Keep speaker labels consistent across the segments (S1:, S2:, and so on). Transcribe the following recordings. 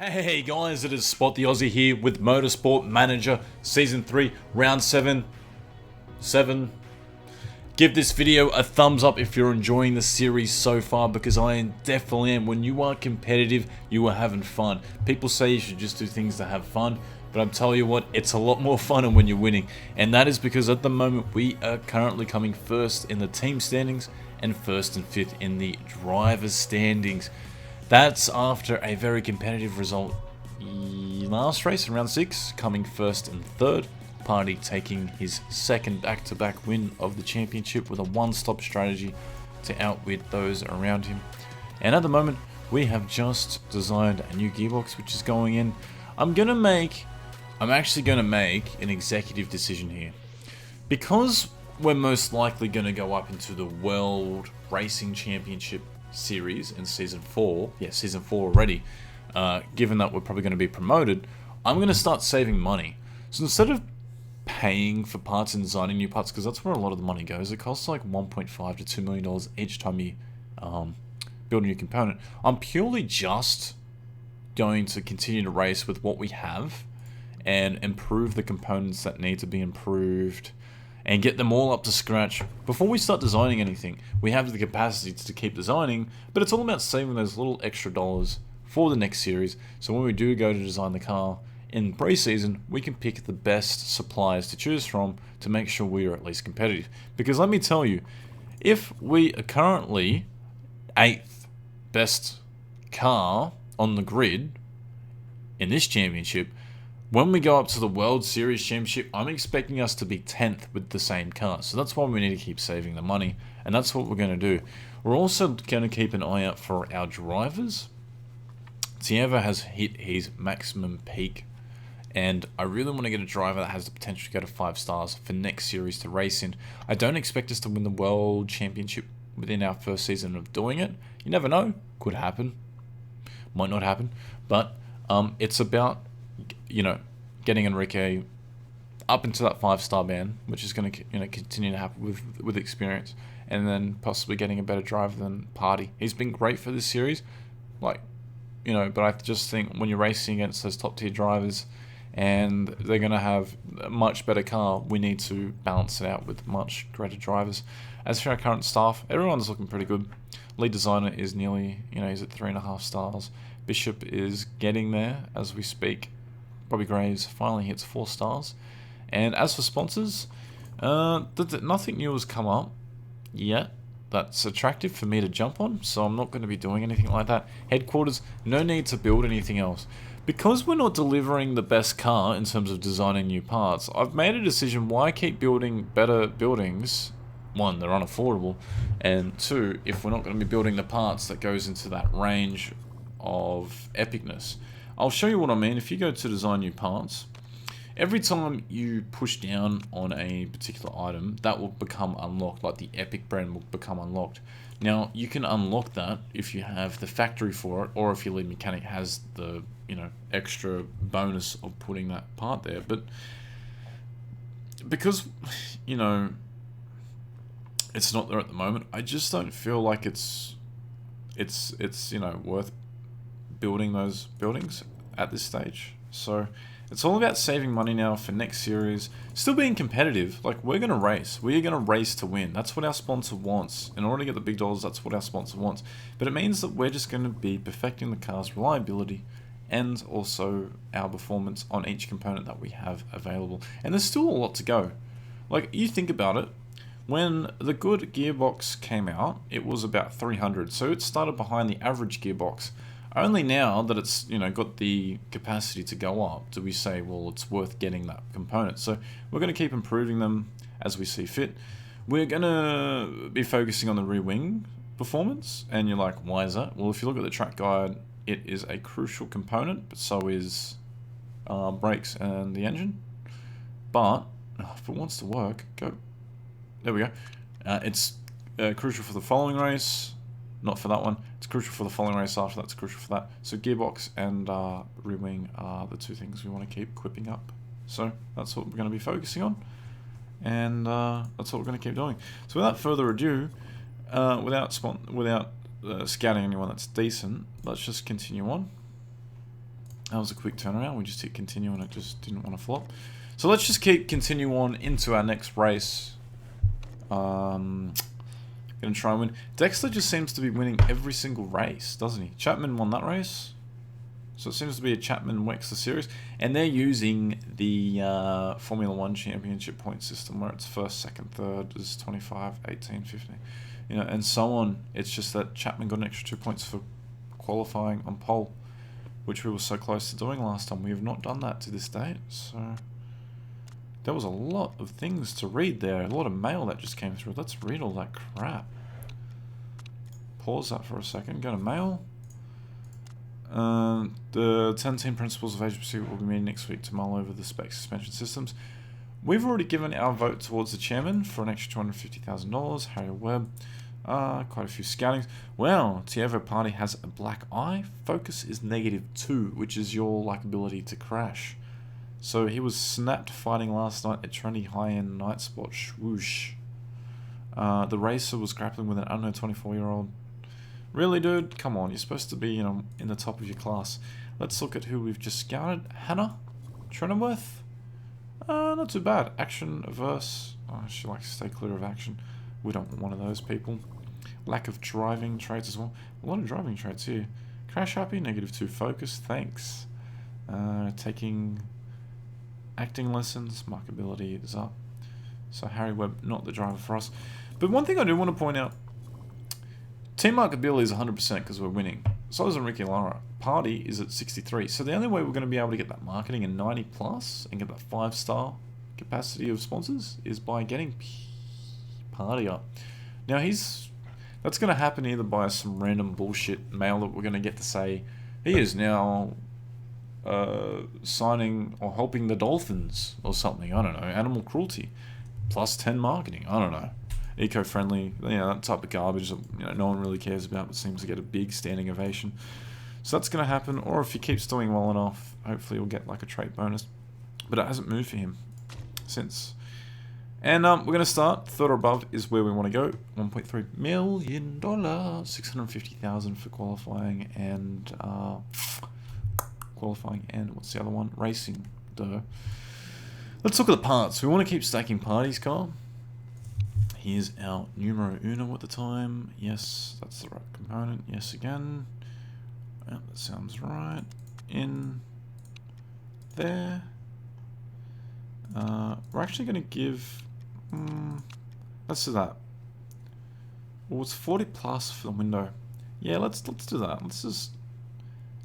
S1: Hey guys, it is SpotTheOzzie here with Motorsport Manager Season 3, Round 7. Give this video a thumbs up if you're enjoying the series so far, because I definitely am. When you are competitive, you are having fun. People say you should just do things to have fun, but I'm telling you what, it's a lot more fun when you're winning. And that is because at the moment we are currently coming first in the team standings and first and fifth in the driver's standings. That's after a very competitive result last race in round 6, coming first and third. Party taking his second back-to-back win of the championship with a one-stop strategy to outwit those around him. And at the moment, we have just designed a new gearbox which is going in. I'm actually going to make an executive decision here. Because we're most likely going to go up into the World Racing Championship Series in Season 4. Yeah, Season 4 already. Given that we're probably going to be promoted, I'm going to start saving money. So instead of paying for parts and designing new parts, because that's where a lot of the money goes, it costs like $1.5 to $2 million each time you build a new component. I'm purely just going to continue to race with what we have and improve the components that need to be improved and get them all up to scratch before we start designing anything. We have the capacity to keep designing, but it's all about saving those little extra dollars for the next series, so when we do go to design the car in pre-season, we can pick the best suppliers to choose from to make sure we are at least competitive. Because let me tell you, if we are currently 8th best car on the grid in this championship, when we go up to the World Series Championship, I'm expecting us to be 10th with the same car. So that's why we need to keep saving the money, and that's what we're going to do. We're also going to keep an eye out for our drivers. Tieva has hit his maximum peak, and I really want to get a driver that has the potential to go to 5 stars for next series to race in. I don't expect us to win the World Championship within our first season of doing it. You never know. Could happen. Might not happen. But it's about, getting Enrique up into that 5-star band, which is going to continue to happen with experience, and then possibly getting a better driver than Party. He's been great for this series, but I just think when you're racing against those top tier drivers and they're going to have a much better car, we need to balance it out with much greater drivers. As for our current staff, everyone's looking pretty good. Lead designer is nearly, he's at 3.5 stars. Bishop is getting there as we speak. Bobby Graves finally hits 4 stars. And as for sponsors, nothing new has come up yet that's attractive for me to jump on, so I'm not going to be doing anything like that. Headquarters, no need to build anything else. Because we're not delivering the best car in terms of designing new parts, I've made a decision why keep building better buildings. 1, they're unaffordable, and 2, if we're not going to be building the parts that goes into that range of epicness. I'll show you what I mean. If you go to design new parts, every time you push down on a particular item, that will become unlocked, like the Epic brand will become unlocked. Now, you can unlock that if you have the factory for it, or if your lead mechanic has the, extra bonus of putting that part there. But because, it's not there at the moment, I just don't feel like it's worth building those buildings at this stage. So it's all about saving money now for next series, still being competitive. Like, we're going to race. We're going to race to win. That's what our sponsor wants. In order to get the big dollars, that's what our sponsor wants. But it means that we're just going to be perfecting the car's reliability and also our performance on each component that we have available. And there's still a lot to go. Like, you think about it, when the good gearbox came out, it was about 300. So it started behind the average gearbox. Only now that it's got the capacity to go up do we say, well, it's worth getting that component. So we're going to keep improving them as we see fit. We're going to be focusing on the rear wing performance, and you're like, why is that? Well, if you look at the track guide, it is a crucial component, but so is brakes and the engine. But if it wants to work, go. There we go. It's crucial for the following race. Not for that one. It's crucial for the following race after that. It's crucial for that. So gearbox and rear wing are the 2 things we want to keep equipping up. So that's what we're going to be focusing on, and that's what we're going to keep doing. So without further ado, without scouting anyone that's decent, let's just continue on. That was a quick turnaround. We just hit continue and it just didn't want to flop. So let's just continue on into our next race. Gonna try and win. Dexter just seems to be winning every single race, doesn't he? Chapman won that race. So it seems to be a Chapman-Wexler series. And they're using the Formula 1 championship point system where it's first, second, third is 25, 18, 15. You know, and so on. It's just that Chapman got an extra 2 points for qualifying on pole, which we were so close to doing last time. We have not done that to this date. So there was a lot of things to read there. A lot of mail that just came through. Let's read all that crap. Pause that for a second. Go to mail. The 10 team principals of Asia Pacific will be meeting next week to mull over the spec suspension systems. We've already given our vote towards the chairman for an extra $250,000. Harry Webb. Quite a few scoutings. Well, Tievo Party has a black eye. Focus is -2, which is your likability to crash. So he was snapped fighting last night at trendy high-end night spot. Swoosh. The racer was grappling with an unknown 24-year-old. Really, dude? Come on, you're supposed to be, you know, in the top of your class. Let's look at who we've just scouted. Hannah Trennerworth. Not too bad. Action averse. Oh, she likes to stay clear of action. We don't want one of those people. Lack of driving traits as well. A lot of driving traits here. Crash happy, -2 focus. Thanks. Taking acting lessons. Markability is up. So Harry Webb, not the driver for us. But one thing I do want to point out. Team markability is 100% because we're winning. So is Enrique Lara. Party is at 63. So the only way we're going to be able to get that marketing in 90 plus and get that 5-star capacity of sponsors is by getting Party up. Now that's going to happen either by some random bullshit mail that we're going to get to say he is now signing or helping the Dolphins or something. I don't know. Animal cruelty. Plus 10 marketing. I don't know. Eco-friendly, you know, that type of garbage that, you know, no one really cares about but seems to get a big standing ovation. So that's going to happen, or if he keeps doing well enough, hopefully he'll get like a trait bonus. But it hasn't moved for him since. And we're going to start. Third or above is where we want to go. $1.3 million, $650,000 for qualifying and what's the other one? Racing. Duh. Let's look at the parts. We want to keep stacking parties, Carl. Here's our numero uno at the time. Yes, that's the right component. Yes, again. That sounds right. In there. We're actually going to give... let's do that. Well, it's 40 plus for the window. Yeah, let's do that. Let's just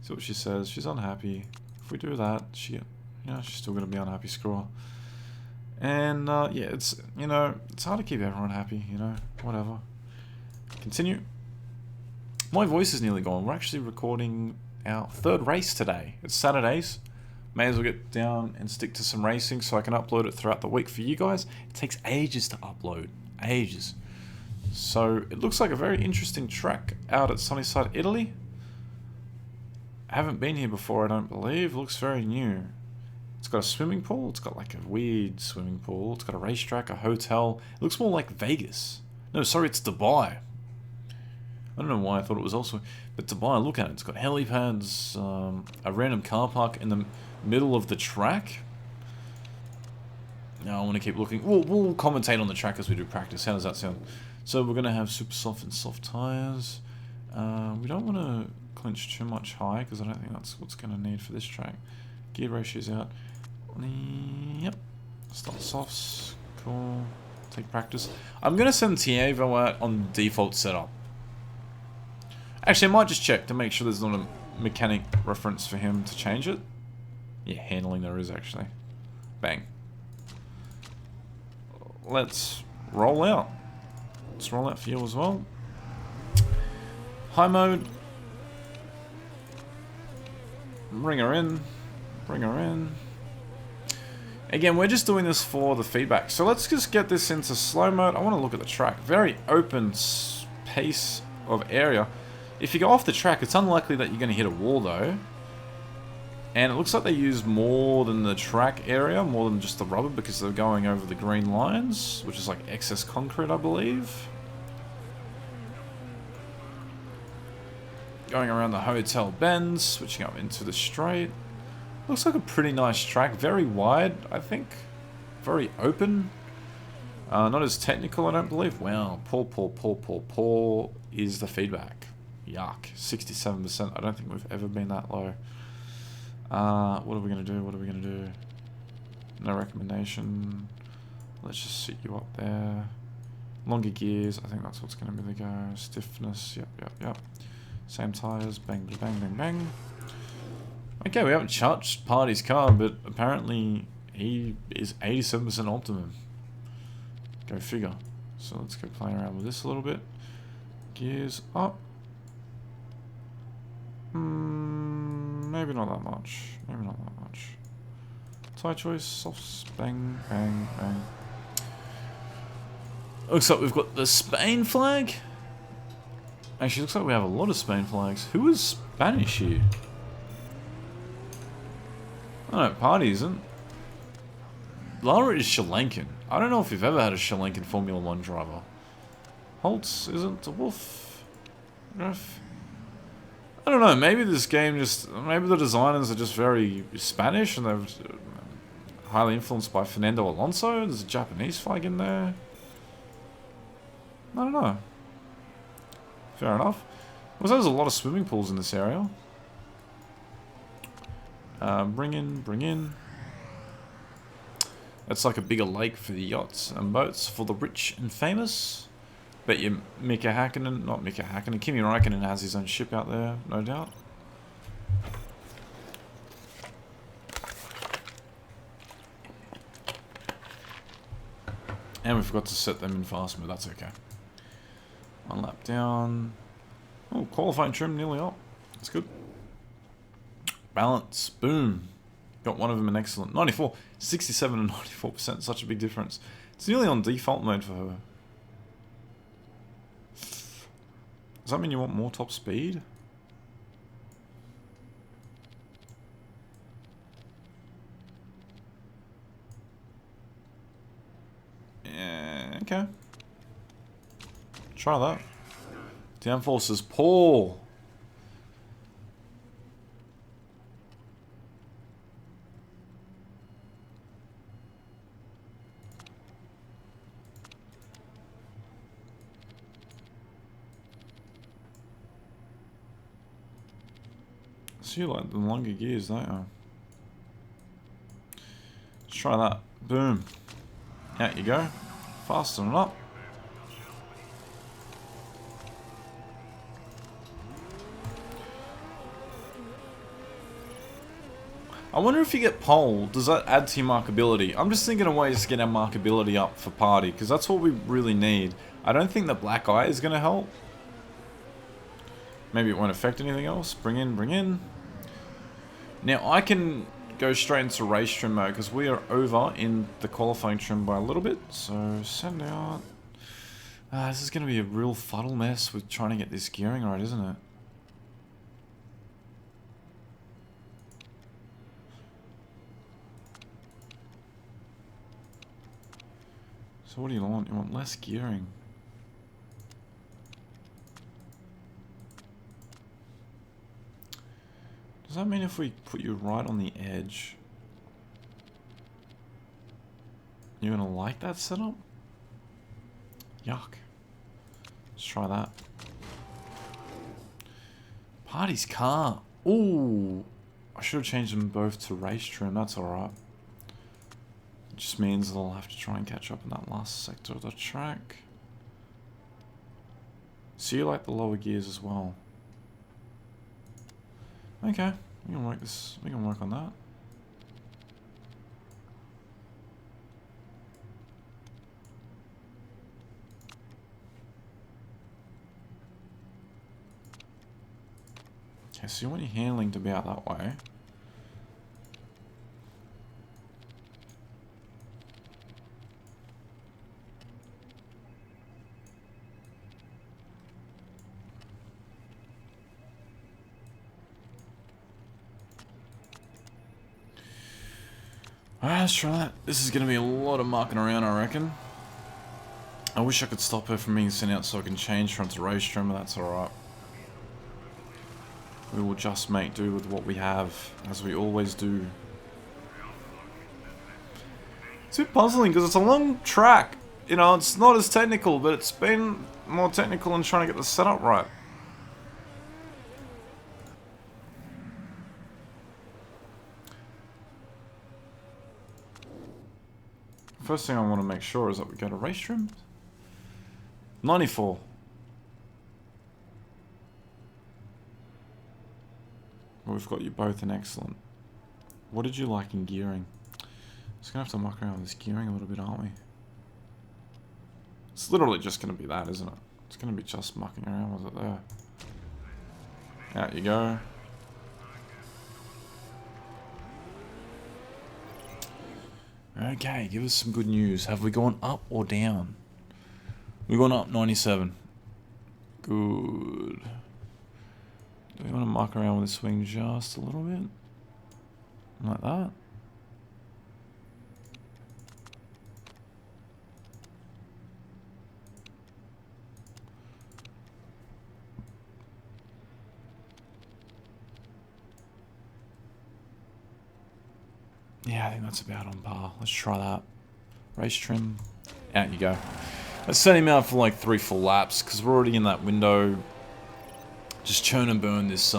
S1: see what she says. She's unhappy. If we do that, she's still going to be unhappy. Screw her. And yeah, it's, you know, it's hard to keep everyone happy, you know, whatever. Continue. My voice is nearly gone. We're actually recording our third race today. It's Saturdays. May as well get down and stick to some racing so I can upload it throughout the week for you guys. It takes ages to upload. Ages. So it looks like a very interesting track out at Sunnyside, Italy. I haven't been here before, I don't believe. It looks very new. It's got a swimming pool. It's got like a weird swimming pool. It's got a racetrack, a hotel. It looks more like Vegas. No, sorry, it's Dubai. I don't know why I thought it was also... But Dubai, look at it. It's got helipads, a random car park in the middle of the track. Now I want to keep looking. We'll commentate on the track as we do practice. How does that sound? So we're going to have super soft and soft tires. We don't want to clinch too much high because I don't think that's what's going to need for this track. Gear ratios out. Yep. Start softs. Cool. Take practice. I'm going to send Tievo out on default setup. Actually, I might just check to make sure there's not a mechanic reference for him to change it. Yeah, handling there is actually. Bang. Let's roll out. Let's roll out for you as well. High mode. Bring her in. Bring her in. Again, we're just doing this for the feedback. So let's just get this into slow mode. I want to look at the track. Very open space of area. If you go off the track, it's unlikely that you're going to hit a wall though. And it looks like they use more than the track area, more than just the rubber, because they're going over the green lines, which is like excess concrete, I believe. Going around the hotel bends, switching up into the straight. Looks like a pretty nice track. Very wide, I think. Very open. Not as technical, I don't believe. Wow, poor is the feedback. Yuck, 67%. I don't think we've ever been that low. What are we going to do? What are we going to do? No recommendation. Let's just sit you up there. Longer gears, I think that's what's going to be the go. Stiffness, yep. Same tyres, bang, bang, bang, bang. Okay, we haven't touched Party's car, but apparently he is 87% optimum. Go figure. So let's go play around with this a little bit. Gears up. Maybe not that much. Maybe not that much. Tyre choice, softs, bang, bang, bang. Looks like we've got the Spain flag. Actually, looks like we have a lot of Spain flags. Who is Spanish here? I don't know, Party isn't. Lara is Sri Lankan. I don't know if we've ever had a Sri Lankan Formula 1 driver. Holtz isn't a Wolf. Ref. I don't know, maybe this game just... Maybe the designers are just very Spanish and they're highly influenced by Fernando Alonso. There's a Japanese flag in there. I don't know. Fair enough. Also, there's a lot of swimming pools in this area. Bring in. That's like a bigger lake for the yachts and boats for the rich and famous. Bet you Mika Hakkinen, not Mika Hakkinen, Kimi Räikkönen has his own ship out there, no doubt. And we forgot to set them in fast mode, that's okay. One lap down. Oh, qualifying trim nearly up. That's good. Balance, boom. Got one of them an excellent 94, 67 and 94%, such a big difference. It's nearly on default mode for her. Does that mean you want more top speed? Yeah, okay. Try that. Downforce is poor. So you like the longer gears, don't you? Let's try that. Boom. Out you go. Fasten it up. I wonder if you get pole, does that add to your markability? I'm just thinking of ways to get our markability up for Party, because that's what we really need. I don't think the black eye is going to help. Maybe it won't affect anything else. Bring in. Now I can go straight into race trim mode, because we are over in the qualifying trim by a little bit. So send out. This is going to be a real fuddle mess with trying to get this gearing right, isn't it? So what do you want? You want less gearing. Does that mean if we put you right on the edge, you're gonna like that setup? Yuck. Let's try that. Party's car. Ooh. I should have changed them both to race trim. That's alright. It just means that I'll have to try and catch up in that last sector of the track. So you like the lower gears as well. Okay, we can work this. We can work on that. Okay, so you want your handling to be out that way. Alright, let's try that. This is going to be a lot of mucking around, I reckon. I wish I could stop her from being sent out so I can change her onto race trim, but that's alright.
S2: We will just make do with what we have, as we always do. It's a bit puzzling because it's a long track. You know, it's not as technical, but it's been more technical in trying to get the setup right. First thing I want to make sure is that we go to race trim. 94. Well, we've got you both in excellent. What did you like in gearing? Just gonna have to muck around with this gearing a little bit, aren't we? It's literally just gonna be that, isn't it? It's gonna be just mucking around with it there. Out you go.
S1: Okay, give us some good news. Have we gone up or down? We've gone up 97. Good. Do we want to muck around with the swing just a little bit? Like that? Yeah, I think that's about on par. Let's try that. Race trim. Out you go. Let's set him out for like 3 full laps because we're already in that window. Just churn and burn this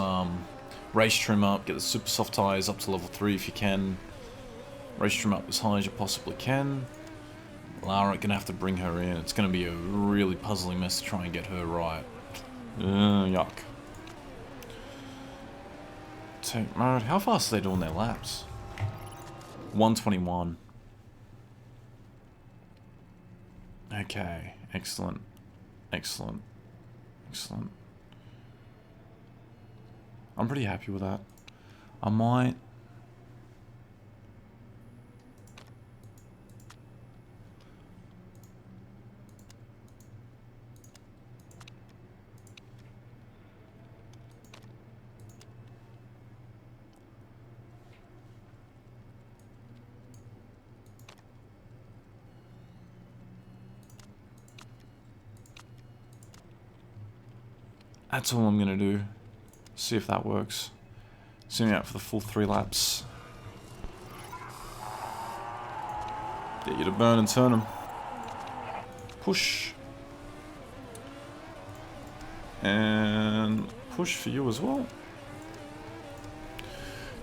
S1: race trim up. Get the super soft tyres up to level 3 if you can. Race trim up as high as you possibly can. Lara gonna have to bring her in. It's gonna be a really puzzling mess to try and get her right. Yuck. Tank mode. How fast are they doing their laps? 121. Okay, excellent. Excellent. Excellent. I'm pretty happy with that. I might... That's all I'm gonna do. See if that works. Zoom out for the full 3 laps. Get you to burn and turn them. Push. And push for you as well.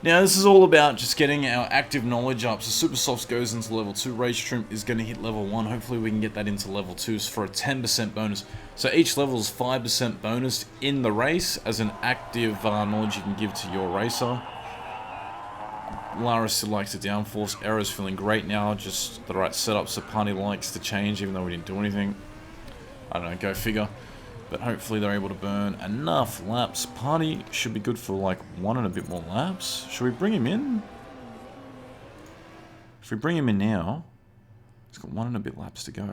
S1: Now this is all about just getting our active knowledge up. So Super Softs goes into level 2, Race Trim is going to hit level 1. Hopefully we can get that into level 2 for a 10% bonus. So each level is 5% bonus in the race as an active knowledge you can give to your racer. Lara still likes the downforce. Aero's feeling great now, just the right setup. So Party likes to change even though we didn't do anything. I don't know, go figure. But hopefully they're able to burn enough laps. Party should be good for like 1 and a bit more laps. Should we bring him in? If we bring him in now, he's got 1 and a bit laps to go.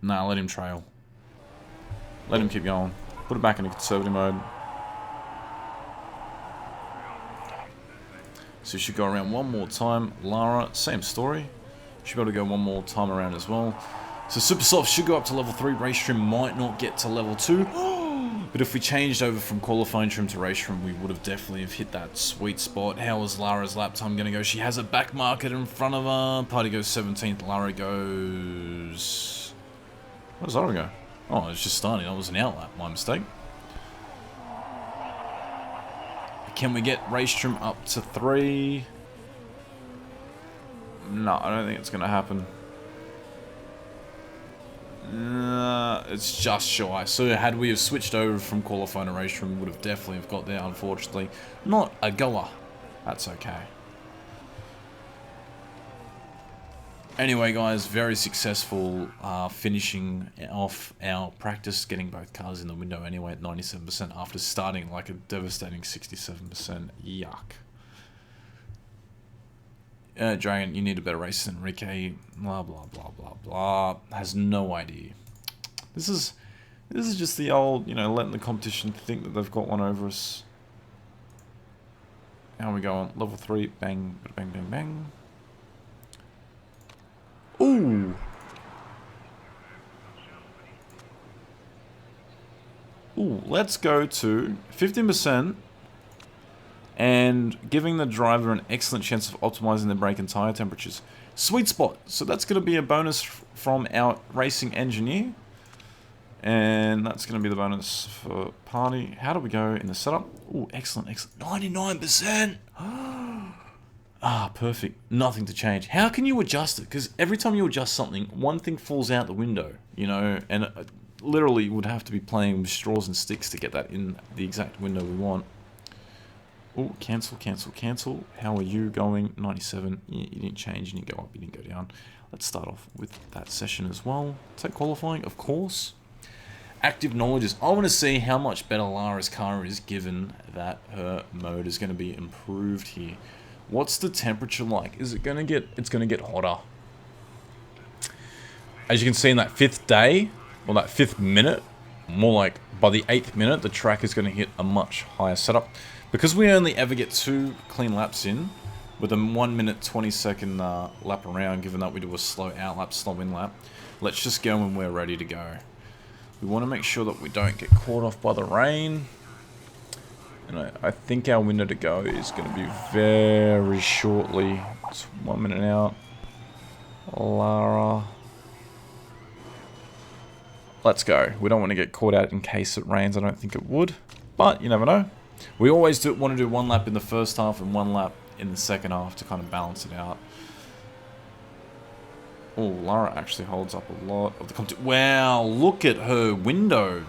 S1: Nah, let him trail. Let him keep going. Put it back into conservative mode. So you should go around 1 more time. Lara, same story. Should be able to go 1 more time around as well. So Super Soft should go up to level 3. Race Trim might not get to level 2. But if we changed over from qualifying trim to race trim, we would have definitely have hit that sweet spot. How is Lara's lap time going to go? She has a back market in front of her. Party goes 17th. Lara goes... Where does Lara go? Oh, it's just starting. That was an out lap. My mistake. Can we get race trim up to 3? No, I don't think it's going to happen. It's just shy. So had we have switched over from qualifying to race trim, we would have definitely have got there, unfortunately. Not a goer. That's okay. Anyway, guys, very successful finishing off our practice, getting both cars in the window anyway at 97% after starting like a devastating 67%. Yuck. Dragon, you need a better race than Enrique. Blah blah blah blah blah. Has no idea. This is just the old, you know, letting the competition think that they've got one over us. How are we going? Level 3. Bang, bang, bang, bang. Ooh.
S2: Ooh, let's go to 15%. And giving the driver an excellent chance of optimizing the brake and tire temperatures. Sweet spot. So that's going to be a bonus from our racing engineer. And that's going to be the bonus for party. How do we go in the setup? Ooh, excellent, excellent. 99%! Ah, perfect. Nothing to change. How can you adjust it? Because every time you adjust something, one thing falls out the window, you know, and literally would have to be playing with straws and sticks to get that in the exact window we want. Oh, cancel, cancel, cancel. How are you going? 97. You didn't change, you didn't go up, you didn't go down. Let's start off with that session as well. Take qualifying, of course. Active knowledges. I want to see how much better Lara's car is given that her mode is going to be improved here. What's the temperature like? Is it going to get... It's going to get hotter. As you can see in that 5th day, or that 5th minute, more like by the 8th minute, the track is going to hit a much higher setup. Because we only ever get 2 clean laps in, with a 1 minute 20 second lap around, given that we do a slow out lap, slow in lap, let's just go when we're ready to go. We want to make sure that we don't get caught off by the rain. And I think our window to go is going to be very shortly. It's 1 minute out. Lara. Let's go. We don't want to get caught out in case it rains. I don't think it would. But you never know. We always want to do 1 lap in the first half and 1 lap in the second half to kind of balance it out. Oh, Lara actually holds up a lot of the content. Wow, look at her window.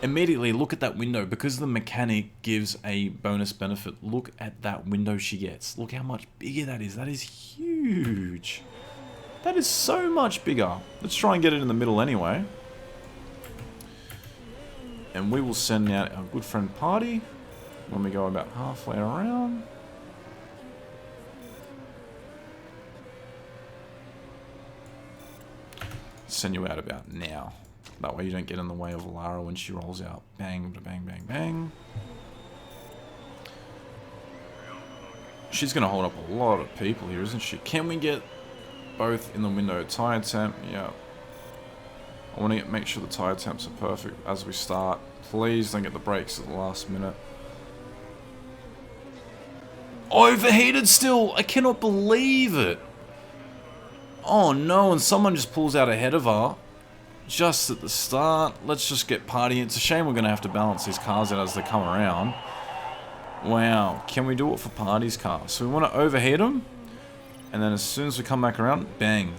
S2: Immediately, look at that window. Because the mechanic gives a bonus benefit, look at that window she gets. Look how much bigger that is. That is huge. That is so much bigger. Let's try and get it in the middle anyway. And we will send out our good friend Party when we go about halfway around. Send you out about now. That way you don't get in the way of Lara when she rolls out. Bang, bang, bang, bang. She's going to hold up a lot of people here, isn't she? Can we get both in the window? Tire temp, yeah. I want to make sure the tire temps are perfect as we start. Please don't get the brakes at the last minute. Overheated still! I cannot believe it! Oh no, and someone just pulls out ahead of her. Just at the start. Let's just get Party. It's a shame we're going to have to balance these cars out as they come around. Wow. Can we do it for Party's car? So we want to overheat them. And then as soon as we come back around, bang.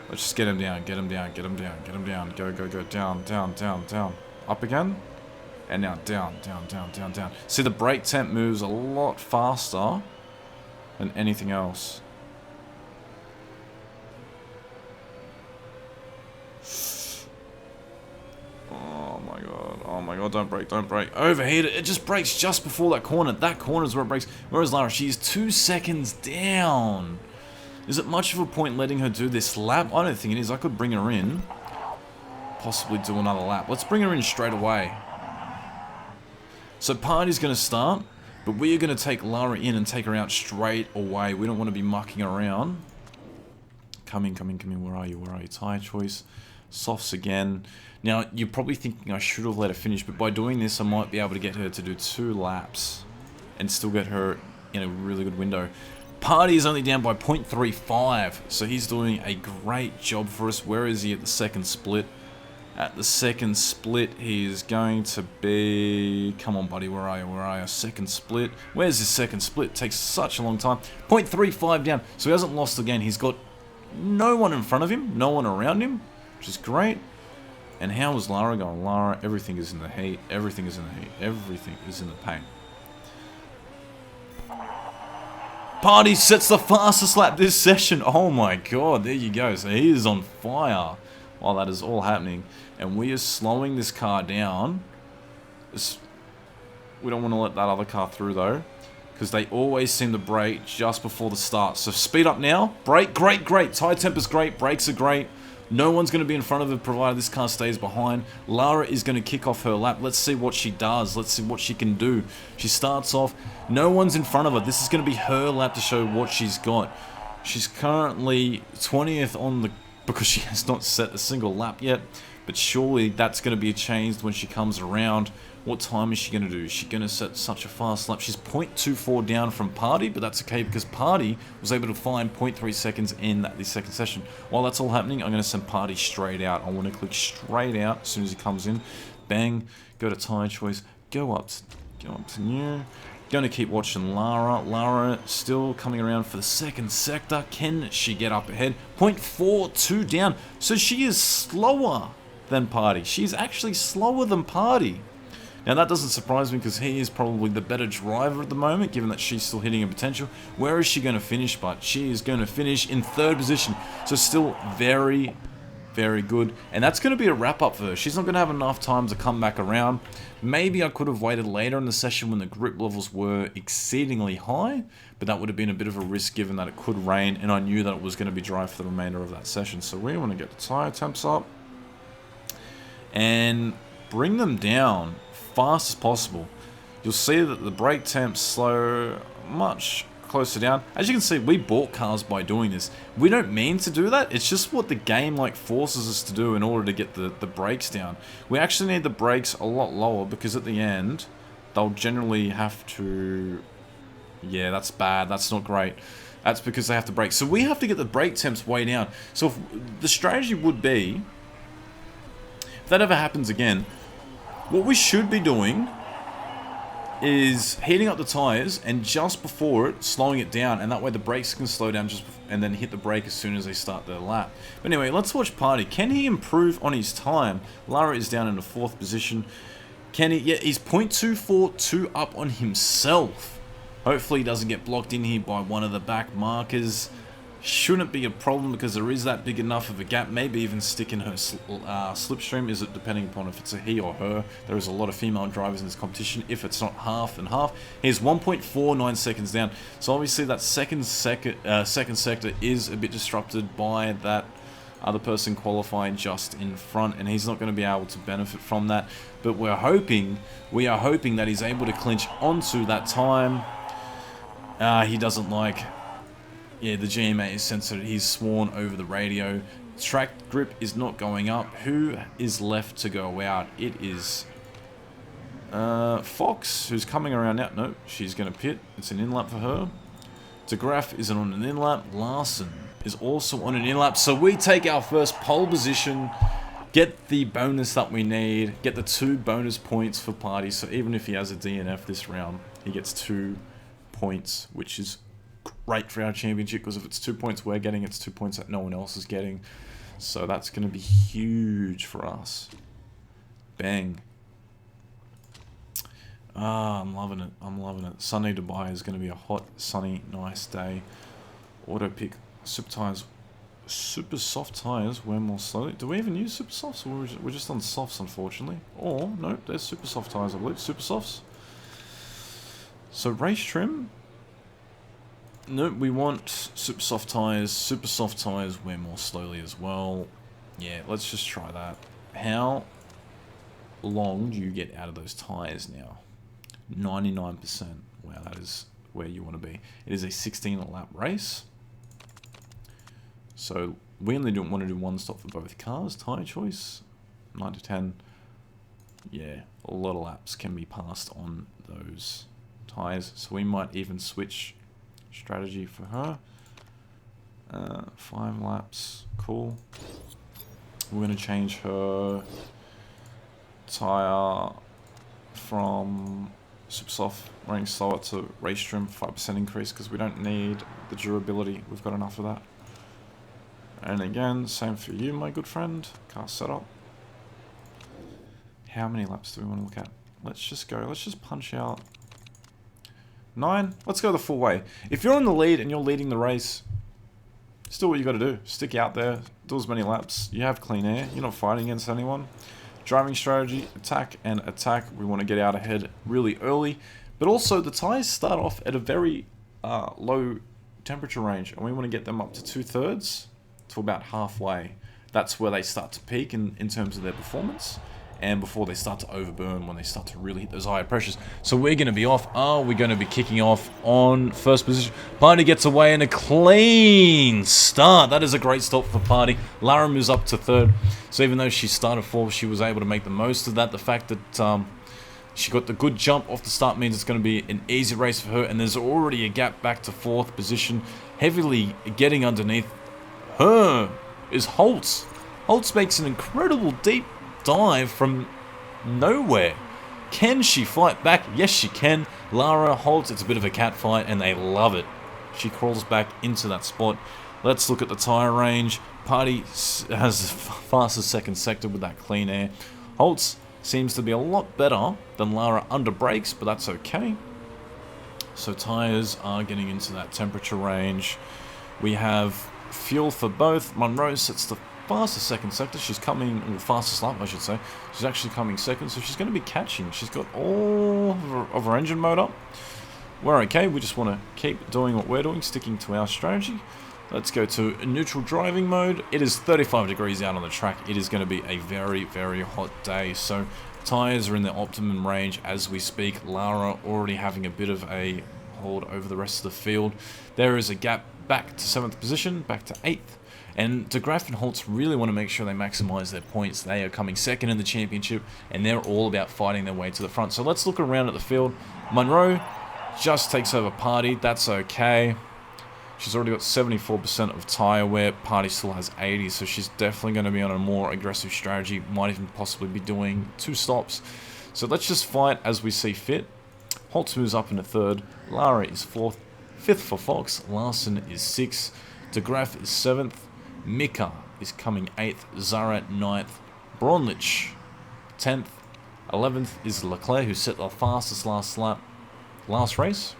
S2: Let's just get him down, get him down, get him down, get him down. Go, go, go. Down, down, down, down. Up again. And now down, down, down, down, down. See, the brake temp moves a lot faster than anything else. Oh my god, don't break, don't break. Overheat it, it just breaks just before that corner. That corner is where it breaks. Whereas Lara, she's 2 seconds down. Is it much of a point letting her do this lap? I don't think it is. I could bring her in. Possibly do another lap. Let's bring her in straight away. So Party's going to start, but we are going to take Lara in and take her out straight away. We don't want to be mucking around. Come in, come in, come in. Where are you? Where are you? Tire choice. Softs again. Now, you're probably thinking I should have let her finish, but by doing this, I might be able to get her to do 2 laps and still get her in a really good window. Party is only down by 0.35, so he's doing a great job for us. Where is he at the second split? At the second split, he is going to be... Come on, buddy, where are you? Where are you? Second split. Where's his second split? It takes such a long time. 0.35 down, so he hasn't lost again. He's got no one in front of him, no one around him, which is great. And how is Lara going? Lara, everything is in the heat. Everything is in the heat. Everything is in the paint. Party sets the fastest lap this session. Oh my god, there you go. So he is on fire while that is all happening. And we are slowing this car down. We don't want to let that other car through though, because they always seem to brake just before the start. So speed up now. Brake, great, great. Tire temp is great. Brakes are great. No one's going to be in front of her provided this car stays behind. Lara is going to kick off her lap. Let's see what she does. Let's see what she can do. She starts off. No one's in front of her. This is going to be her lap to show what she's got. She's currently 20th on the... because she has not set a single lap yet. But surely that's going to be changed when she comes around. What time is she going to do? Is she going to set such a fast lap? She's 0.24 down from Party, but that's okay because Party was able to find 0.3 seconds in the second session. While that's all happening, I'm going to send Party straight out. I want to click straight out as soon as he comes in. Bang, go to tire choice, go up to new. Going to keep watching Lara. Lara still coming around for the second sector. Can she get up ahead? 0.42 down. So she is slower than Party. She's actually slower than Party. Now that doesn't surprise me because he is probably the better driver at the moment, given that she's still hitting her potential. Where is she going to finish? But she is going to finish in 3rd position. So still very, very good. And that's going to be a wrap up for her. She's not going to have enough time to come back around. Maybe I could have waited later in the session when the grip levels were exceedingly high, but that would have been a bit of a risk given that it could rain and I knew that it was going to be dry for the remainder of that session. So we want to get the tire temps up and bring them down fast as possible. You'll see that the brake temps slow much closer down. As you can see, we bought cars by doing this. We don't mean to do that. It's just what the game forces us to do in order to get the brakes down. We actually need the brakes a lot lower because at the end they'll generally have to... Yeah, that's bad. That's not great. That's because they have to brake. So we have to get the brake temps way down. So if the strategy would be, if that ever happens again, what we should be doing is heating up the tires and just before it, slowing it down, and that way the brakes can slow down and then hit the brake as soon as they start their lap. But anyway, let's watch Party. Can he improve on his time? Lara is down in the 4th position. Can he? Yeah, he's 0.242 up on himself. Hopefully he doesn't get blocked in here by one of the back markers. Shouldn't be a problem because there is that big enough of a gap. Maybe even stick in her slipstream, is it, depending upon if it's a he or her. There is a lot of female drivers in this competition. If it's not half and half, he's 1.49 seconds down. So obviously that second sector is a bit disrupted by that other person qualifying just in front, and he's not going to be able to benefit from that. But we are hoping that he's able to clinch onto that time. He doesn't like... Yeah, the GMA is censored. He's sworn over the radio. Track grip is not going up. Who is left to go out? It is Fox, who's coming around now. No, she's going to pit. It's an in-lap for her. DeGraff isn't on an in-lap. Larson is also on an in-lap. So we take our first pole position, get the bonus that we need, get the 2 bonus points for Party. So even if he has a DNF this round, he gets 2 points, which is great for our championship, because if it's 2 points we're getting, it's 2 points that no one else is getting. So that's going to be huge for us. Bang. I'm loving it. I'm loving it. Sunny Dubai is going to be a hot, sunny, nice day. Auto pick. Super tires. Super soft tires. Wear more slowly. Do we even use super softs? Or we're just on softs, unfortunately. Or, no, there's super soft tires, I believe. Super softs. So race trim. No, we want super soft tires wear more slowly as well. Yeah, let's just try that. How long do you get out of those tires now? 99%. Wow, that is where you want to be. It is a 16 lap race. So we only don't want to do 1 stop for both cars. Tire choice, 9 to 10. Yeah, a lot of laps can be passed on those tires. So we might even switch strategy for her. 5 laps, cool. We're going to change her tire from super soft running slower to race trim, 5% increase, because we don't need the durability. We've got enough of that. And again, same for you, my good friend. Car setup. How many laps do we want to look at? Let's just go. Let's just punch out 9. Let's go the full way. If you're in the lead and you're leading the race, still what you got to do. Stick out there, do as many laps. You have clean air. You're not fighting against anyone. Driving strategy, attack and attack. We want to get out ahead really early. But also the tires start off at a very low temperature range, and we want to get them up to 2/3 to about halfway. That's where they start to peak in terms of their performance.
S1: and before they start to overburn, when they start to really hit those higher pressures. So we're going to be off. We're going to be kicking off on first position. Party gets away and a clean start. That is a great stop for Party. Lara moves up to third. So even though she started fourth, she was able to make the most of that. The fact that she got the good jump off the start means it's going to be an easy race for her. And there's already a gap back to fourth position. Heavily getting underneath her is Holtz. Holtz makes an incredible deep dive from nowhere. Can she fight back? Yes, she can. Lara, Holtz, it's a bit of a cat fight, and they love it. She crawls back into that spot. Let's look at the tyre range. Party has the fastest second sector with that clean air. Holtz seems to be a lot better than Lara under brakes, but that's okay. So tyres are getting into that temperature range. We have fuel for both. Monroe sets the fastest second sector. She's coming, or fastest lap I should say. She's actually coming second, so she's going to be catching. She's got all of her engine mode up. We're okay, we just want to keep doing what we're doing, sticking to our strategy. Let's go to neutral driving mode. It is 35 degrees out on the track. It is going to be a very, very hot day, so tyres are in the optimum range as we speak. Lara already having a bit of a hold over the rest of the field. There is a gap back to 7th position, back to 8th. And De Graaf and Holtz really want to make sure they maximize their points. They are coming second in the championship, and they're all about fighting their way to the front. So let's look around at the field. Monroe just takes over Party. That's okay. She's already got 74% of tyre wear. Party still has 80, so she's definitely going to be on a more aggressive strategy. Might even possibly be doing 2 stops. So let's just fight as we see fit. Holtz moves up into 3rd. Lara is 4th. 5th for Fox. Larson is 6th. De Graaf is 7th. Mika is coming 8th, Zara 9th, Bronlich 10th, 11th is Leclerc, who set the fastest last race.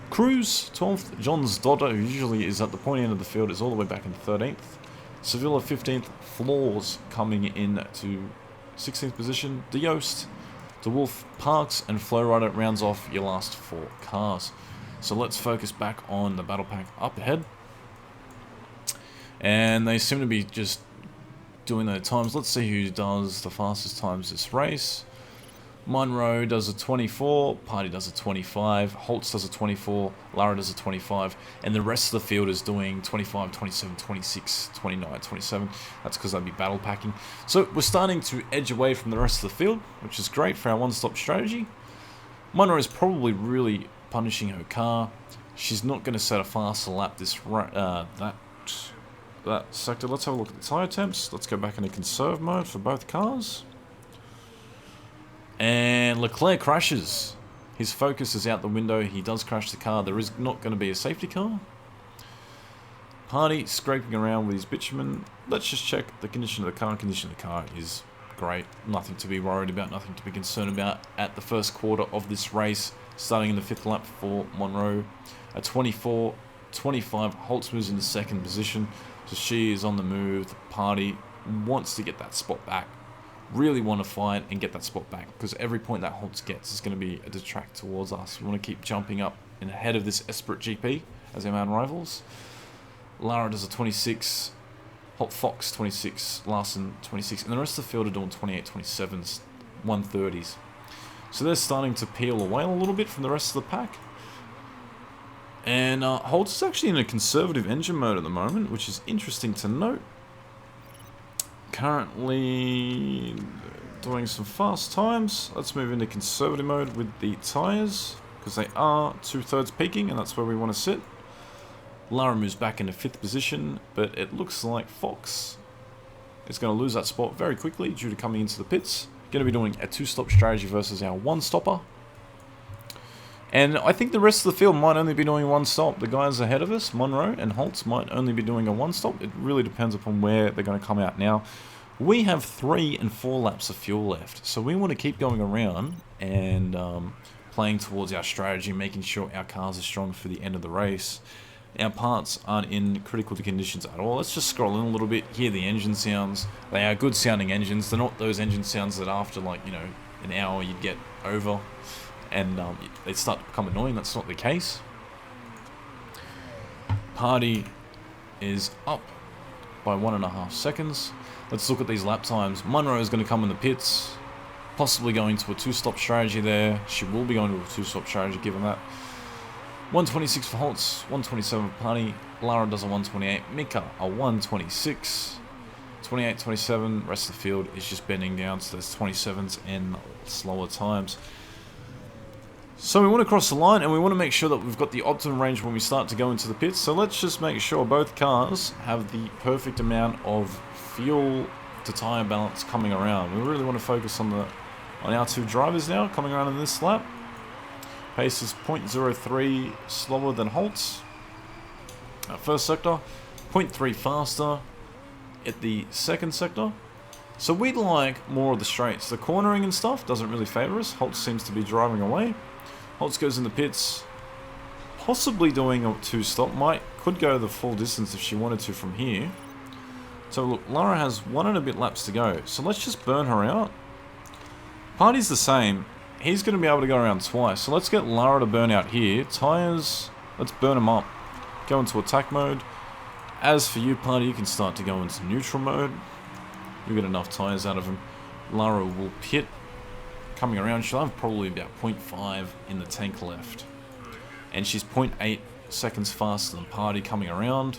S1: Cruz 12th, John's daughter, who usually is at the pointy end of the field, is all the way back in 13th. Sevilla 15th, Flaws coming in to 16th position. DeYost, DeWolf, Parks, and Flowrider rounds off your last 4 cars. So let's focus back on the battle pack up ahead. And they seem to be just doing their times. Let's see who does the fastest times this race. Monroe does a 24, Party does a 25, Holtz does a 24, Lara does a 25, and the rest of the field is doing 25, 27, 26, 29, 27. That's because they'll be battle packing. So we're starting to edge away from the rest of the field, which is great for our one-stop strategy. Monroe is probably really punishing her car. She's not going to set a faster lap that sector. Let's have a look at the tyre temps. Let's go back into conserve mode for both cars. And Leclerc crashes. His focus is out the window. He does crash the car. There is not going to be a safety car. Party scraping around with his bitumen. Let's just check the condition of the car. Condition of the car is great. Nothing to be worried about. Nothing to be concerned about at the first quarter of this race. Starting in the 5th lap for Monroe. A 24, 25. Holtz moves into 2nd position. So she is on the move. The Party wants to get that spot back. Really want to fight and get that spot back, because every point that Holtz gets is going to be a detract towards us. We want to keep jumping up and ahead of this Esprit GP as our main rivals. Lara does a 26, Fox 26, Larson 26, and the rest of the field are doing 28, 27s, 130s. So they're starting to peel away a little bit from the rest of the pack. And Holtz is actually in a conservative engine mode at the moment, which is interesting to note. Currently doing some fast times. Let's move into conservative mode with the tyres, because they are 2/3 peaking, and that's where we want to sit. Lara moves back into 5th position, but it looks like Fox is going to lose that spot very quickly due to coming into the pits. Going to be doing a 2-stop strategy versus our 1-stopper. And I think the rest of the field might only be doing 1 stop. The guys ahead of us, Monroe and Holtz, might only be doing a 1 stop. It really depends upon where they're going to come out now. We have 3 and 4 laps of fuel left, so we want to keep going around and playing towards our strategy, making sure our cars are strong for the end of the race. Our parts aren't in critical conditions at all. Let's just scroll in a little bit, hear the engine sounds. They are good sounding engines. They're not those engine sounds that after, like, you know, an hour you'd get over and they start to become annoying. That's not the case. Party is up by 1.5 seconds. Let's look at these lap times. Monroe is going to come in the pits.
S2: possibly going to a 2-stop strategy there. She will be going to a 2-stop strategy given that. 126 for Holtz, 127 for Party. Lara does a 128, Mika a 126. 28, 27, rest of the field is just bending down, so there's 27s and slower times. So we want to cross the line, and we want to make sure that we've got the optimum range when we start to go into the pits. So let's just make sure both cars have the perfect amount of fuel to tyre balance coming around. We really want to focus on our 2 drivers now coming around in this lap. Pace is 0.03 slower than Holtz at first sector, 0.3 faster at the second sector. So we'd like more of the straights. The cornering and stuff doesn't really favour us. Holtz seems to be driving away. Holtz goes in the pits, possibly doing a 2-stop. Could go the full distance if she wanted to from here. So look, Lara has 1 and a bit laps to go. So let's just burn her out. Party's the same. He's going to be able to go around twice. So let's get Lara to burn out here. Tyres, let's burn them up. Go into attack mode. As for you, Party, you can start to go into neutral mode. You'll get enough tyres out of him. Lara will pit. Coming around, she'll have probably about 0.5 in the tank left. And she's 0.8 seconds faster than Party coming around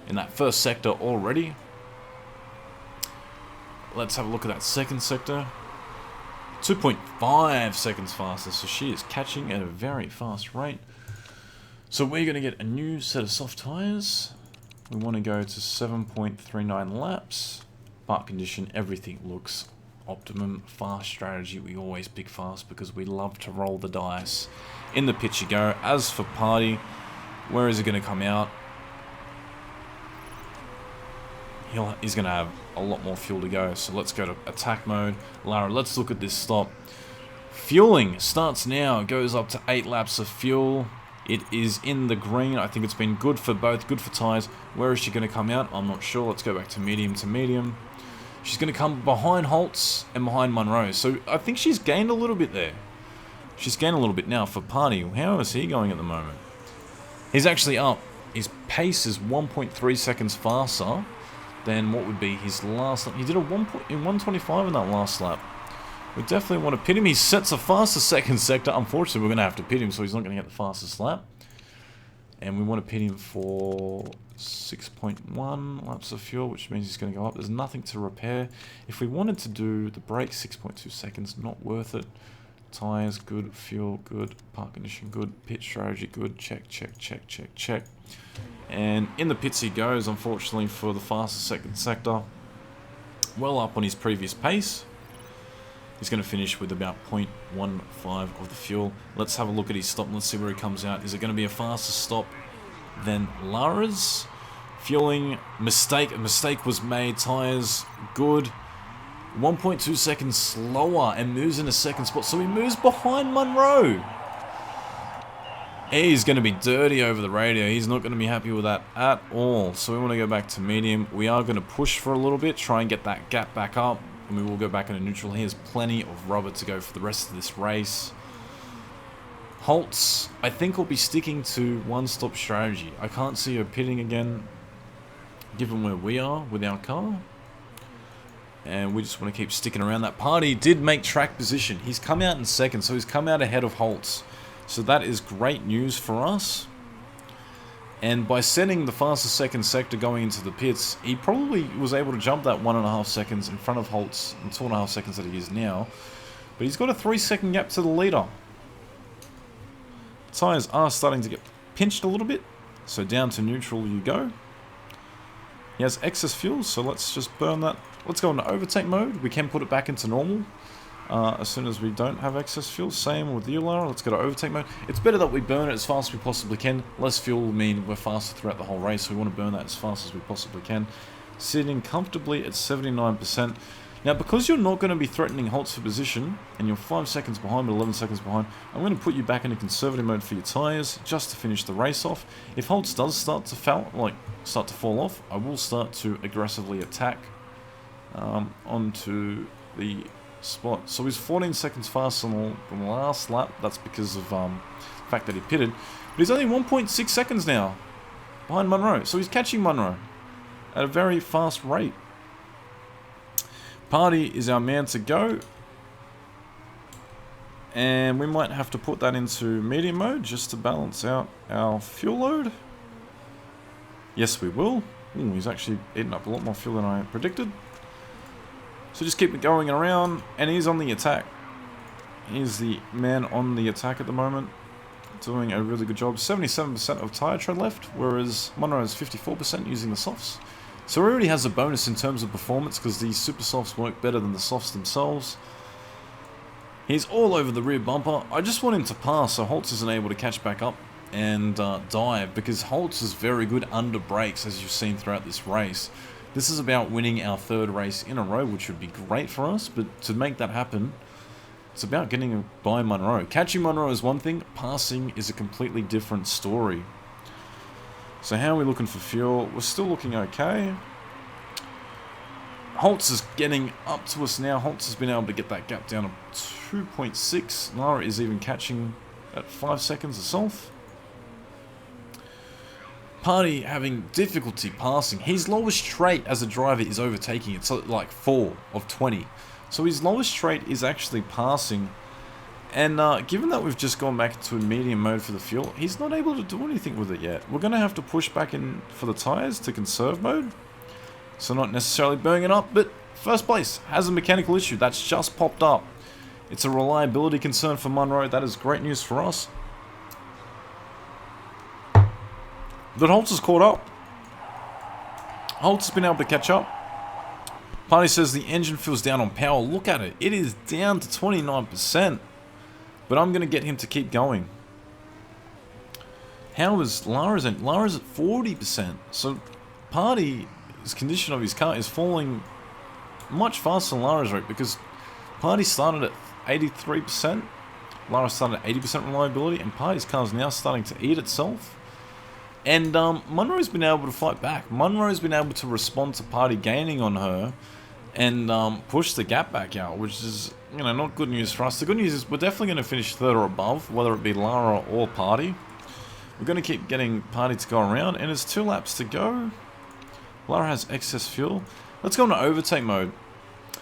S2: in that first sector already. Let's have a look at that second sector. 2.5 seconds faster, so she is catching at a very fast rate. So we're going to get a new set of soft tyres. We want to go to 7.39 laps. Park condition, everything looks optimum. Fast strategy, we always pick fast because we love to roll the dice. In the pit you go. As for Party, where is it going to come out? He's going to have a lot more fuel to go. So let's go to attack mode. Lara, let's look at this stop. Fueling starts now. It goes up to 8 laps of fuel. It is in the green. I think it's been good for both, good for tyres. Where is she going to come out? I'm not sure. Let's go back to medium to medium. She's going to come behind Holtz and behind Monroe. So I think she's gained a little bit there. She's gained a little bit now for Party. How is he going at the moment? He's actually up. His pace is 1.3 seconds faster than what would be his last lap. He did a 125 in that last lap. We definitely want to pit him. He sets a faster second sector. Unfortunately, we're going to have to pit him, so he's not going to get the fastest lap. And we want to pit him for 6.1 laps of fuel, which means he's going to go up. There's nothing to repair. If we wanted to do the brake, 6.2 seconds, not worth it. Tyres, good. Fuel, good. Park condition, good. Pit strategy, good. Check, check, check, check, check. And in the pits he goes, unfortunately, for the fastest second sector. Well up on his previous pace. He's going to finish with about 0.15 of the fuel. Let's have a look at his stop and let's see where he comes out. Is it going to be a faster stop than Lara's? Fueling, mistake. A mistake was made. Tyres, good. 1.2 seconds slower and moves in a second spot. So he moves behind Monroe. He's going to be dirty over the radio. He's not going to be happy with that at all. So we want to go back to medium. We are going to push for a little bit, try and get that gap back up. And we will go back into neutral. He has plenty of rubber to go for the rest of this race. Holtz, I think, will be sticking to one-stop strategy. I can't see her pitting again, given where we are with our car. And we just want to keep sticking around. That Party did make track position. He's come out in second, so he's come out ahead of Holtz. So that is great news for us. And by setting the fastest second sector going into the pits, he probably was able to jump that 1.5 seconds in front of Holtz, and 2.5 seconds that he is now. But he's got a 3-second gap to the leader. Tyres are starting to get pinched a little bit, so down to neutral you go. He has excess fuel, so let's just burn that. Let's go into overtake mode. We can put it back into normal as soon as we don't have excess fuel. Same with you, Lara. Let's go to overtake mode. It's better that we burn it as fast as we possibly can. Less fuel will mean we're faster throughout the whole race, so we want to burn that as fast as we possibly can. Sitting comfortably at 79%. Now, because you're not going to be threatening Holtz for position, and you're 5 seconds behind, but 11 seconds behind, I'm going to put you back into conservative mode for your tyres, just to finish the race off. If Holtz does start to fall off, I will start to aggressively attack onto the spot. So he's 14 seconds faster than the last lap. That's because of the fact that he pitted. But he's only 1.6 seconds now behind Monroe. So he's catching Monroe at a very fast rate. Party is our man to go. And we might have to put that into medium mode just to balance out our fuel load. Yes, we will. Ooh, he's actually eating up a lot more fuel than I predicted. So just keep it going around, and he's on the attack. He's the man on the attack at the moment, doing a really good job. 77% of tyre tread left, whereas Monroe has 54% using the softs. So he already has a bonus in terms of performance because these super softs work better than the softs themselves. He's all over the rear bumper. I just want him to pass so Holtz isn't able to catch back up and dive, because Holtz is very good under brakes, as you've seen throughout this race. This is about winning our 3rd race in a row, which would be great for us, but to make that happen, it's about getting by Monroe. Catching Monroe is one thing, passing is a completely different story. So how are we looking for fuel? We're still looking okay. Holtz is getting up to us now. Holtz has been able to get that gap down to 2.6. Lara is even catching at 5 seconds herself. Party having difficulty passing. His lowest trait as a driver is overtaking. It's like 4 of 20. So his lowest trait is actually passing. And given that we've just gone back to medium mode for the fuel, he's not able to do anything with it yet. We're going to have to push back in for the tyres to conserve mode. So not necessarily burning it up, but first place has a mechanical issue. That's just popped up. It's a reliability concern for Monroe. That is great news for us. But Holtz has caught up. Holtz has been able to catch up. Party says the engine feels down on power. Look at it. It is down to 29%. But I'm going to get him to keep going. How is Lara's at 40%. So Party's condition of his car is falling much faster than Lara's rate, because Party started at 83%. Lara started at 80% reliability, and Party's car is now starting to eat itself. And Monroe's been able to fight back. Monroe's been able to respond to Party gaining on her and push the gap back out, which is, you know, not good news for us. The good news is we're definitely going to finish 3rd or above, whether it be Lara or Party. We're going to keep getting Party to go around, and it's 2 laps to go. Lara has excess fuel. Let's go into overtake mode.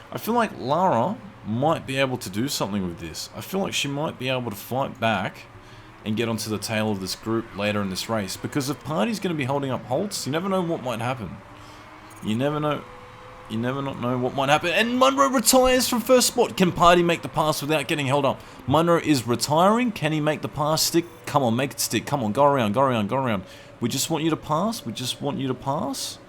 S2: I feel like Lara might be able to do something with this. I feel like she might be able to fight back and get onto the tail of this group later in this race. Because if Party's going to be holding up Holtz, you never know what might happen. You never know. You never not know what might happen. And Monroe retires from first spot. Can Party make the pass without getting held up? Monroe is retiring. Can he make the pass stick? Come on, make it stick. Come on, go around, go around, go around. We just want you to pass. We just want you to pass.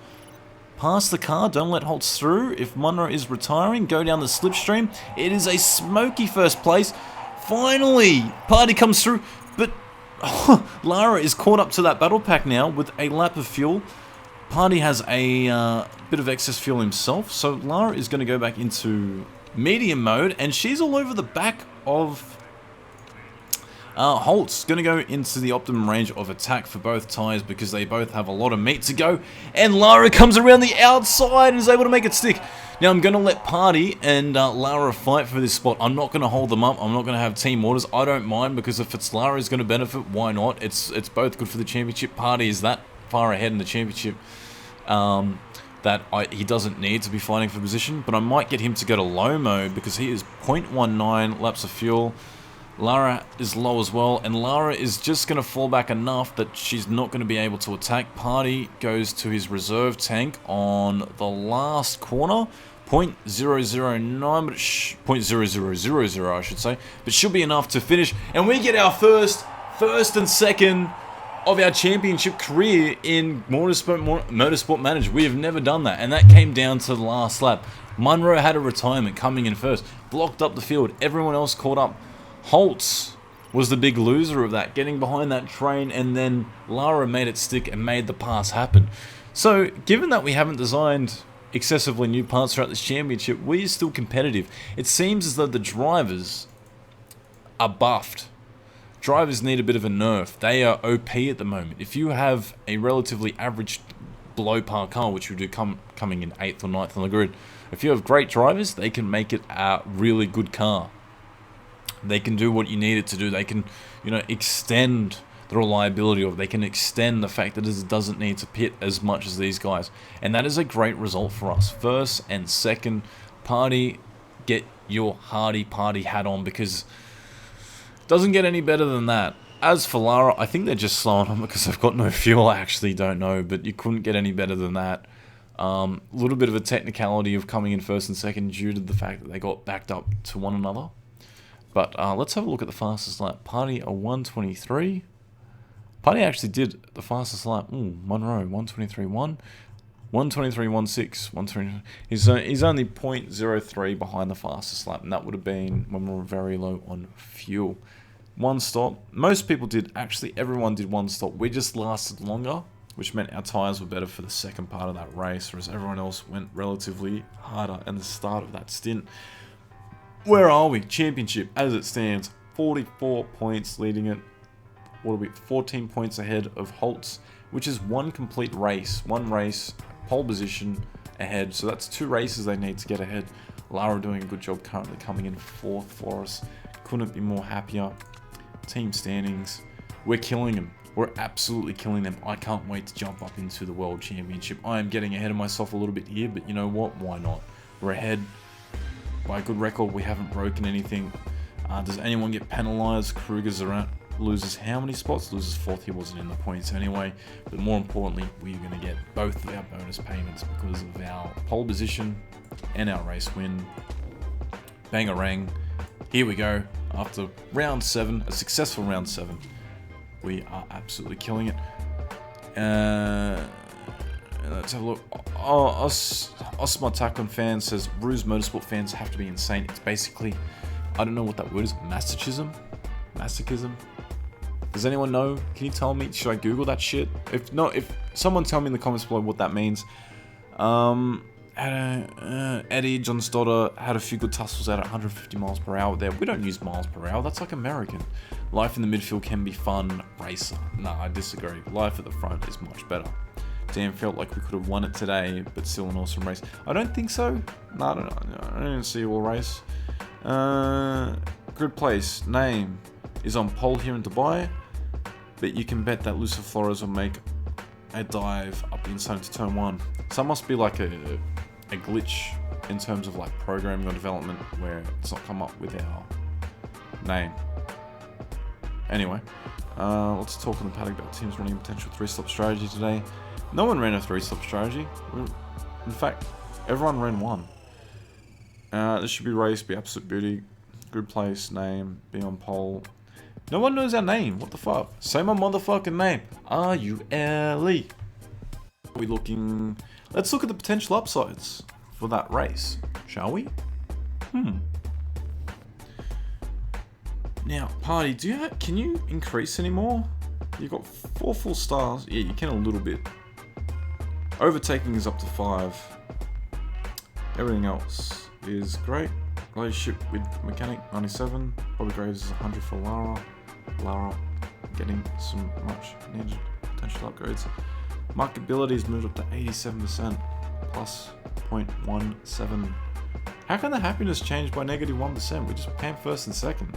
S2: Pass the car. Don't let Holtz through. If Monroe is retiring, go down the slipstream. It is a smoky first place. Finally, Party comes through. But Lara is caught up to that battle pack now with a lap of fuel. Party has a bit of excess fuel himself, so Lara is going to go back into medium mode, and she's all over the back of Holtz. Going to go into the optimum range of attack for both tyres because they both have a lot of meat to go. And Lara comes around the outside and is able to make it stick. Now I'm going to let Party and Lara fight for this spot. I'm not going to hold them up. I'm not going to have team orders. I don't mind, because if it's Lara is going to benefit, why not? It's both good for the championship. Party is that far ahead in the championship that he doesn't need to be fighting for position. But I might get him to go to low mode because he is 0.19 laps of fuel. Lara is low as well, and Lara is just going to fall back enough that she's not going to be able to attack. Party goes to his reserve tank on the last corner. 0.009, but 0.0000 I should say, but should be enough to finish, and we get our first and second of our championship career in Motorsport Manager. We have never done that, and that came down to the last lap. Monroe had a retirement coming in first, blocked up the field, everyone else caught up. Holtz was the big loser of that, getting behind that train, and then Lara made it stick and made the pass happen. So, given that we haven't designed excessively new parts throughout this championship, we're still competitive. It seems as though the drivers are buffed. Drivers need a bit of a nerf. They are OP at the moment. If you have a relatively average below par car, which we do coming in 8th or 9th on the grid, if you have great drivers, they can make it a really good car. They can do what you need it to do. They can, you know, extend the reliability of it. They can extend the fact that it doesn't need to pit as much as these guys. And that is a great result for us. First and second, Party, get your Hardy Party hat on, because
S1: Doesn't get any better than that. As for Lara, I think they're just slowing on because they've got no fuel. I actually don't know, but you couldn't get any better than that. A little bit of a technicality of coming in first and second due to the fact that they got backed up to one another. But let's have a look at the fastest lap. Party a 1:23. Party actually did the fastest lap. Monroe 1:23.1. 1:23.16. 1:20. He's only 0.03 behind the fastest lap, and that would have been when we were very low on fuel. One stop. Most people did. Actually, everyone did one stop. We just lasted longer, which meant our tyres were better for the second part of that race, whereas everyone else went relatively harder at the start of that stint. Where are we? Championship, as it stands, 44 points leading it. What are we? 14 points ahead of Holtz, which is one complete race. One race, pole position ahead. So that's 2 races they need to get ahead. Lara doing a good job currently coming in 4th for us. Couldn't be more happier. Team standings, we're killing them. We're absolutely killing them. I can't wait to jump up into the World Championship. I am getting ahead of myself a little bit here, but you know what? Why not? We're ahead by a good record. We haven't broken anything. Does anyone get penalised? Kruger's around. Loses how many spots? Loses 4th. He wasn't in the points anyway. But more importantly, we're going to get both of our bonus payments because of our pole position and our race win. Bangarang. Here we go. After round 7, a successful round 7, we are absolutely killing it. Let's have a look. Osmatakon fan says Ruse Motorsport fans have to be insane. It's basically, I don't know what that word is. Masochism? Masochism? Does anyone know? Can you tell me? Should I Google that shit? If not, if someone tell me in the comments below what that means. Eddie John Stoddard had a few good tussles out at 150 miles per hour there. We don't use miles per hour. That's like American. Life in the midfield can be fun. Racer. No, I disagree. Life at the front is much better. Damn, felt like we could have won it today, but still an awesome race. I don't think so. No, I don't know. I didn't see you all race. Good place. Name is on pole here in Dubai, but you can bet that Lucia Flores will make a dive up the inside into turn 1. So that must be like a glitch in terms of like programming or development where it's not come up with our name. Anyway, let's talk in the paddock about teams running a potential 3-stop strategy today. No one ran a 3-stop strategy. In fact, everyone ran 1. This should be race, be absolute beauty. Good place, name, be on pole. No one knows our name. What the fuck? Say my motherfucking name. R-U-L-E. We looking... Let's look at the potential upsides for that race, shall we? Now, party, can you increase anymore? You've got 4 full stars. Yeah, you can a little bit. Overtaking is up to 5. Everything else is great. Relationship with mechanic 97. Bobby Graves is 100 for Lara. Lara getting some much needed potential upgrades. Markability has moved up to 87%, plus 0.17. How can the happiness change by -1%? We just came first and second.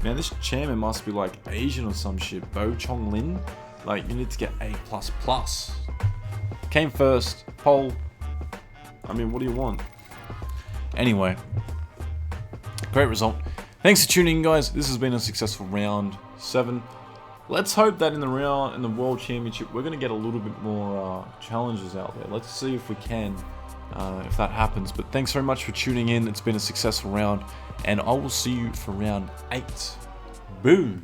S1: Man, this chairman must be like Asian or some shit. Bo Chong Lin? Like, you need to get A++. Came first, pole. I mean, what do you want? Anyway, great result. Thanks for tuning in, guys. This has been a successful round 7. Let's hope that in the World Championship, we're going to get a little bit more challenges out there. Let's see if we can, if that happens. But thanks very much for tuning in. It's been a successful round, and I will see you for round 8. Boom.